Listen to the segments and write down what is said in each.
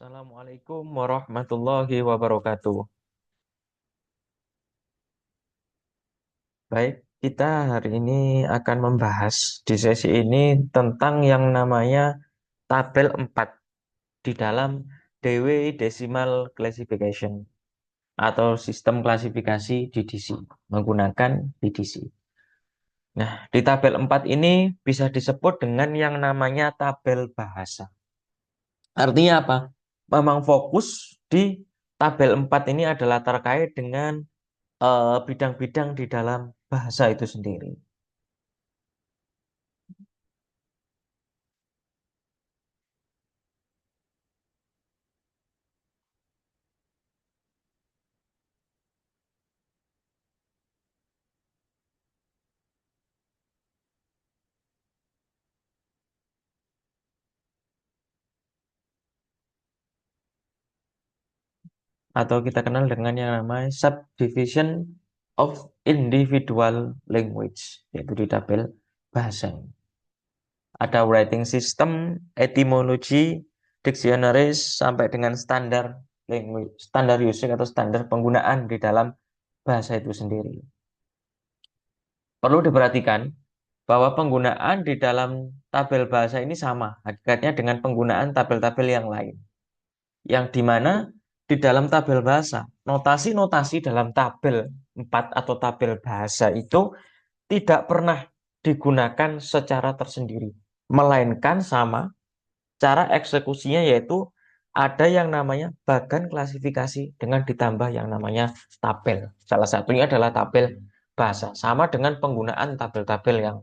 Assalamualaikum warahmatullahi wabarakatuh. Baik, kita hari ini akan membahas di sesi ini tentang yang namanya tabel 4 di dalam Dewey Decimal Classification atau sistem klasifikasi DDC menggunakan DDC. Nah, di tabel 4 ini bisa disebut dengan yang namanya tabel bahasa. Artinya apa? Memang fokus di tabel 4 ini adalah terkait dengan bidang-bidang di dalam bahasa itu sendiri. Atau kita kenal dengan yang namanya subdivision of individual language, yaitu di tabel bahasa. Ada writing system, etymology, dictionaries, sampai dengan standar language, standar usage atau standar penggunaan di dalam bahasa itu sendiri. Perlu diperhatikan bahwa penggunaan di dalam tabel bahasa ini sama hakikatnya dengan penggunaan tabel-tabel yang lain. Yang dimana di dalam tabel bahasa, notasi-notasi dalam tabel 4 atau tabel bahasa itu tidak pernah digunakan secara tersendiri, melainkan sama cara eksekusinya, yaitu ada yang namanya bagan klasifikasi dengan ditambah yang namanya tabel. Salah satunya adalah tabel bahasa, sama dengan penggunaan tabel-tabel yang.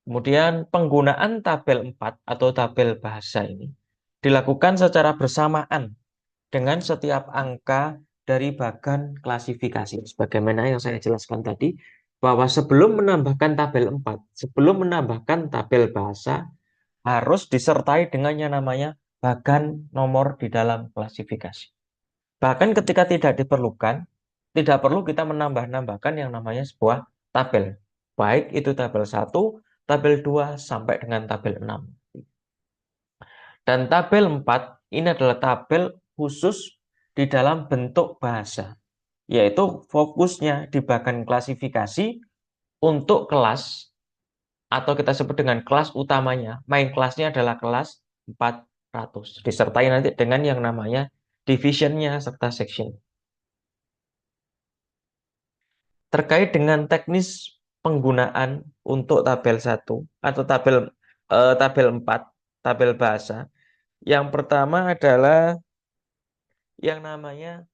Kemudian penggunaan tabel 4 atau tabel bahasa ini dilakukan secara bersamaan dengan setiap angka dari bagan klasifikasi. Sebagaimana yang saya jelaskan tadi, bahwa sebelum menambahkan tabel 4, sebelum menambahkan tabel bahasa, harus disertai dengan yang namanya bagan nomor di dalam klasifikasi. Bahkan ketika tidak diperlukan, tidak perlu kita menambah-nambahkan yang namanya sebuah tabel. Baik itu tabel 1, tabel 2, sampai dengan tabel 6. Dan tabel 4 ini adalah tabel khusus di dalam bentuk bahasa, yaitu fokusnya di bagian klasifikasi untuk kelas, atau kita sebut dengan kelas utamanya. Main kelasnya adalah kelas 400. Disertai nanti dengan yang namanya divisionnya serta section. Terkait dengan teknis penggunaan untuk tabel 1 atau tabel 4, tabel bahasa. Yang pertama adalah yang namanya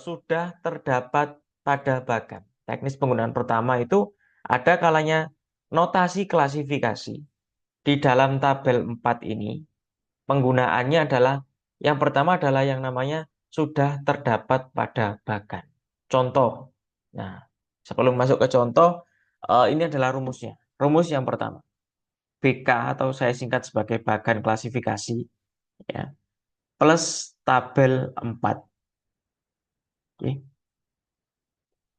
sudah terdapat pada bagan. Teknis penggunaan pertama itu ada kalanya notasi klasifikasi. Di dalam tabel 4 ini, penggunaannya adalah yang pertama adalah yang namanya sudah terdapat pada bagan. Contoh. Nah, sebelum masuk ke contoh, ini adalah rumusnya. Rumus yang pertama, BK atau saya singkat sebagai bagan klasifikasi, ya, plus tabel 4. Oke.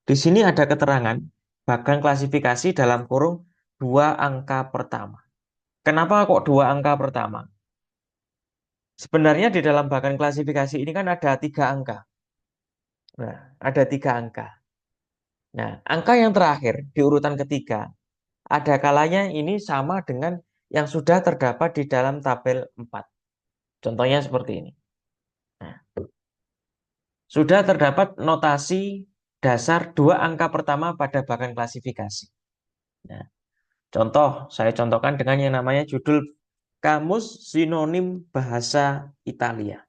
Di sini ada keterangan bagan klasifikasi dalam kurung dua angka pertama. Kenapa kok dua angka pertama? Sebenarnya di dalam bagan klasifikasi ini kan ada tiga angka. Nah, ada tiga angka. Nah, angka yang terakhir di urutan ketiga, ada kalanya ini sama dengan yang sudah terdapat di dalam tabel 4. Contohnya seperti ini. Nah, sudah terdapat notasi dasar dua angka pertama pada bagan klasifikasi. Nah, contoh, saya contohkan dengan yang namanya judul Kamus Sinonim Bahasa Italia.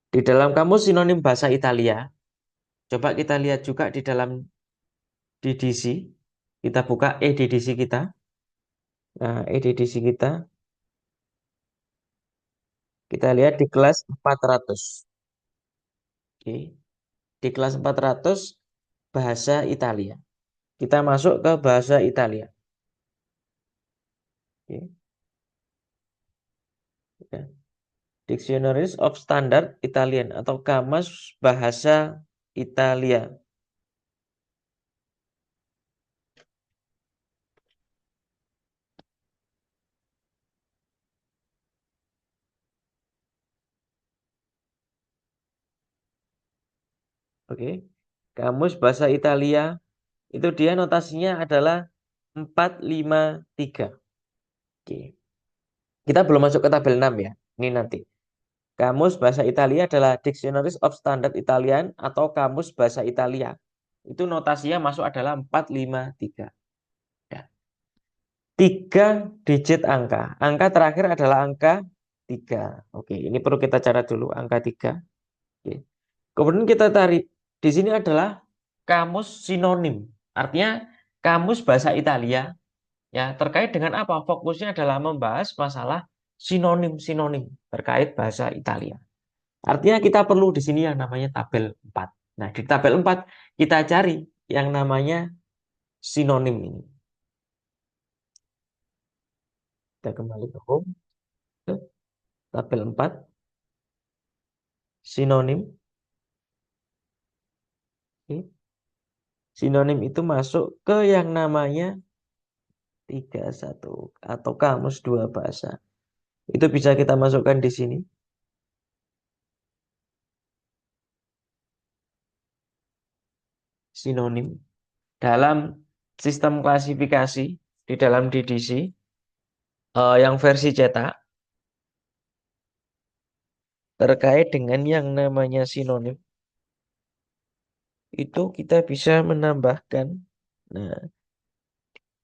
Di dalam kamus sinonim bahasa Italia, coba kita lihat juga di dalam DDC. Kita buka EDDC kita. Nah, EDDC kita lihat di kelas 400. Oke. Di kelas 400 bahasa Italia. Kita masuk ke bahasa Italia. Oke. Ya. Dictionaries of Standard Italian atau Kamus Bahasa Italia. Oke. Kamus bahasa Italia itu dia notasinya adalah 453. Oke. Kita belum masuk ke tabel 6 ya. Ini nanti. Kamus bahasa Italia adalah Dictionaries of Standard Italian atau kamus bahasa Italia. Itu notasinya masuk adalah 453. Ya. 3 digit angka. Angka terakhir adalah angka 3. Oke, ini perlu kita catat dulu angka 3. Oke. Kemudian kita tarik. Di sini adalah kamus sinonim. Artinya kamus bahasa Italia ya terkait dengan apa? Fokusnya adalah membahas masalah sinonim-sinonim terkait bahasa Italia. Artinya kita perlu di sini yang namanya tabel 4. Nah, di tabel 4 kita cari yang namanya sinonim ini. Kita kembali ke home, ke tabel 4, sinonim. Oke. Sinonim itu masuk ke yang namanya 31 atau kamus dua bahasa. Itu bisa kita masukkan di sini. Sinonim. Dalam sistem klasifikasi, di dalam DDC, yang versi cetak, terkait dengan yang namanya sinonim, itu kita bisa menambahkan. Nah,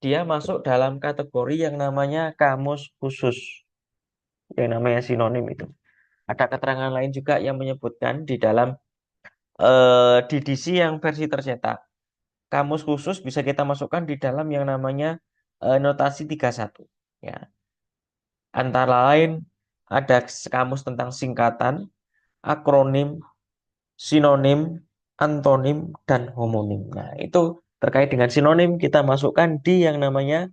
dia masuk dalam kategori yang namanya kamus khusus. Yang namanya sinonim itu. Ada keterangan lain juga yang menyebutkan di dalam DDC yang versi tercetak. Kamus khusus bisa kita masukkan di dalam yang namanya notasi 31. Ya. Antara lain ada kamus tentang singkatan, akronim, sinonim, antonim, dan homonim. Nah, itu terkait dengan sinonim kita masukkan di yang namanya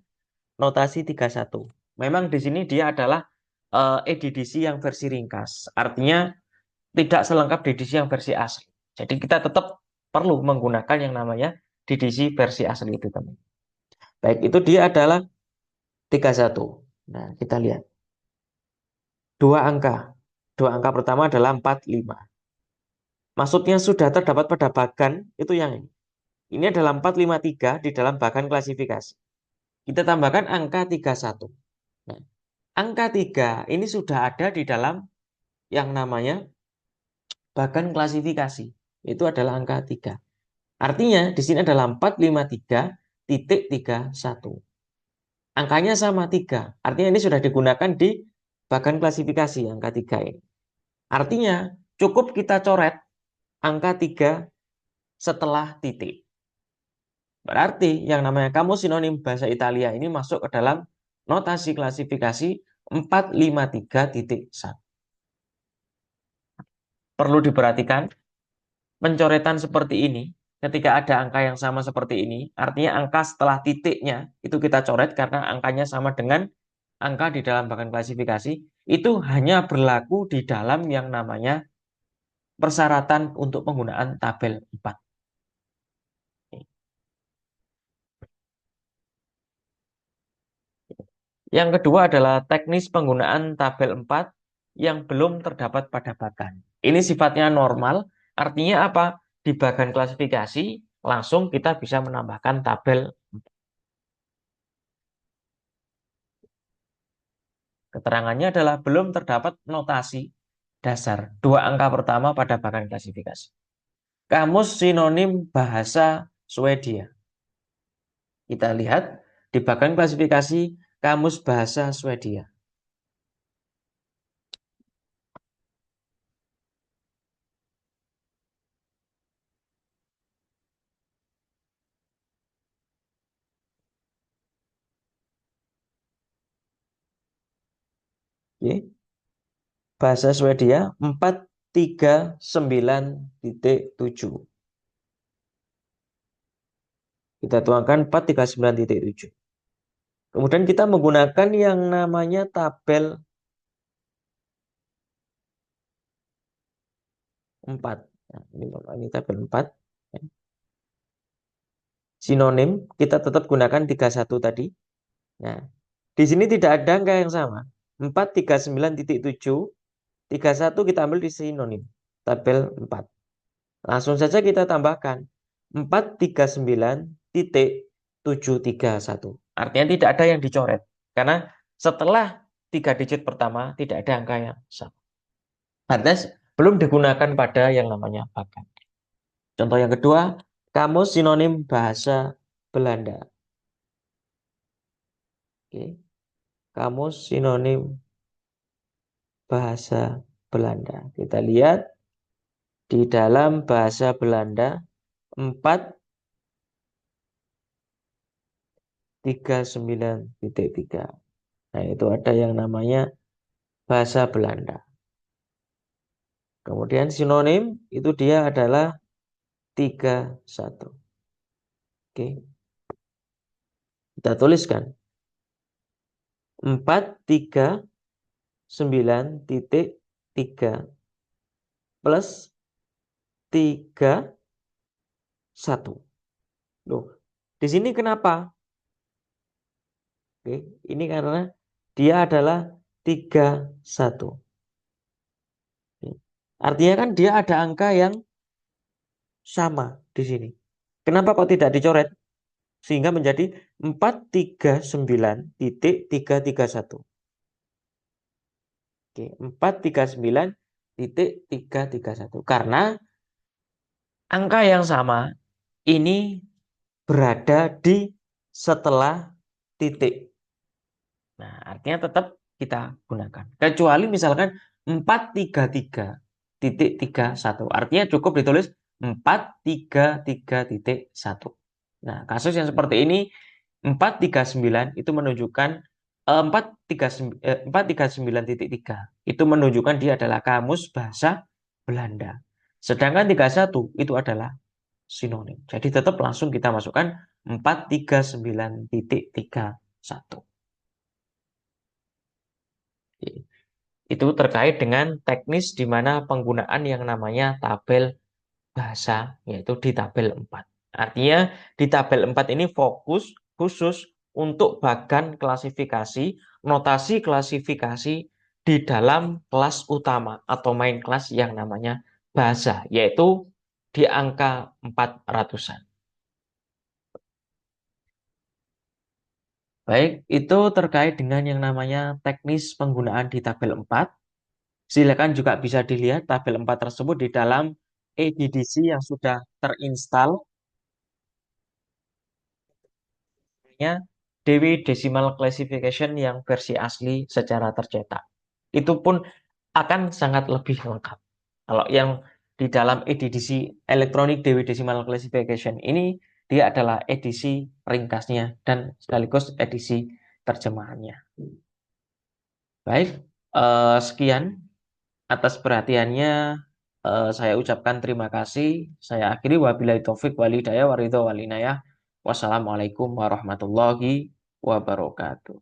notasi 31. Memang di sini dia adalah EDDC yang versi ringkas. Artinya tidak selengkap DDC yang versi asli. Jadi kita tetap perlu menggunakan yang namanya DDC versi asli itu, teman. Baik, itu dia adalah 31. Nah, kita lihat. Dua angka. Dua angka pertama adalah 45. Maksudnya sudah terdapat pada bagan, itu yang ini. Ini adalah 453 di dalam bagan klasifikasi. Kita tambahkan angka 31. Nah, angka 3 ini sudah ada di dalam yang namanya bagan klasifikasi. Itu adalah angka 3. Artinya di sini adalah 453.31. Angkanya sama 3. Artinya ini sudah digunakan di bagan klasifikasi angka 3 ini. Artinya cukup kita coret angka 3 setelah titik. Berarti yang namanya kamus sinonim bahasa Italia ini masuk ke dalam notasi klasifikasi 453.1. Perlu diperhatikan, pencoretan seperti ini, ketika ada angka yang sama seperti ini, artinya angka setelah titiknya itu kita coret karena angkanya sama dengan angka di dalam bagan klasifikasi, itu hanya berlaku di dalam yang namanya persyaratan untuk penggunaan tabel 4. Yang kedua adalah teknis penggunaan tabel 4 yang belum terdapat pada bagan. Ini sifatnya normal, artinya apa? Di bagan klasifikasi langsung kita bisa menambahkan tabel 4. Keterangannya adalah belum terdapat notasi dasar dua angka pertama pada bagan klasifikasi. Kamus sinonim bahasa Swedia. Kita lihat di bagan klasifikasi kamus bahasa Swedia. Oke. Bahasa Swedia 439.7. Kita tuangkan 439.7. Kemudian kita menggunakan yang namanya tabel 4. Nah, ini tabel 4. Sinonim kita tetap gunakan 31 tadi. Nah, di sini tidak ada angka yang sama. 439.7, 31 kita ambil di sinonim. Tabel 4. Langsung saja kita tambahkan 439,731. Artinya tidak ada yang dicoret. Karena setelah 3 digit pertama tidak ada angka yang sama. Artinya belum digunakan pada yang namanya bagan. Contoh yang kedua, kamus sinonim bahasa Belanda. Oke. Kamus sinonim bahasa Belanda. Kita lihat di dalam bahasa Belanda 439,3. Nah, itu ada yang namanya bahasa Belanda. Kemudian sinonim itu dia adalah 31. Oke, kita tuliskan 439,3 plus 31. Loh, di sini kenapa? Oke, ini karena dia adalah 31. Oke. Artinya kan dia ada angka yang sama di sini. Kenapa kok tidak dicoret? Sehingga menjadi 439,331. Oke, 439,331. Karena angka yang sama ini berada di setelah titik. Nah, artinya tetap kita gunakan. Kecuali misalkan 433,31. Artinya cukup ditulis 433,1. Nah, kasus yang seperti ini 439 itu menunjukkan 439,3 itu menunjukkan dia adalah kamus bahasa Belanda. Sedangkan 31 itu adalah sinonim. Jadi tetap langsung kita masukkan 439,31. Itu terkait dengan teknis di mana penggunaan yang namanya tabel bahasa, yaitu di tabel 4. Artinya di tabel 4 ini fokus khusus untuk bagan klasifikasi, notasi klasifikasi di dalam kelas utama atau main kelas yang namanya bahasa, yaitu di angka 400-an. Baik, itu terkait dengan yang namanya teknis penggunaan di tabel 4. Silakan juga bisa dilihat tabel 4 tersebut di dalam EDDC yang sudah terinstall, namanya DW Decimal Classification yang versi asli secara tercetak. Itu pun akan sangat lebih lengkap. Kalau yang di dalam EDDC Electronic DW Decimal Classification ini, dia adalah edisi ringkasnya dan sekaligus edisi terjemahannya. Baik, sekian atas perhatiannya. Saya ucapkan terima kasih. Saya akhiri wabillahi taufik walhidayah waridho walinayah. Wassalamualaikum warahmatullahi wabarakatuh.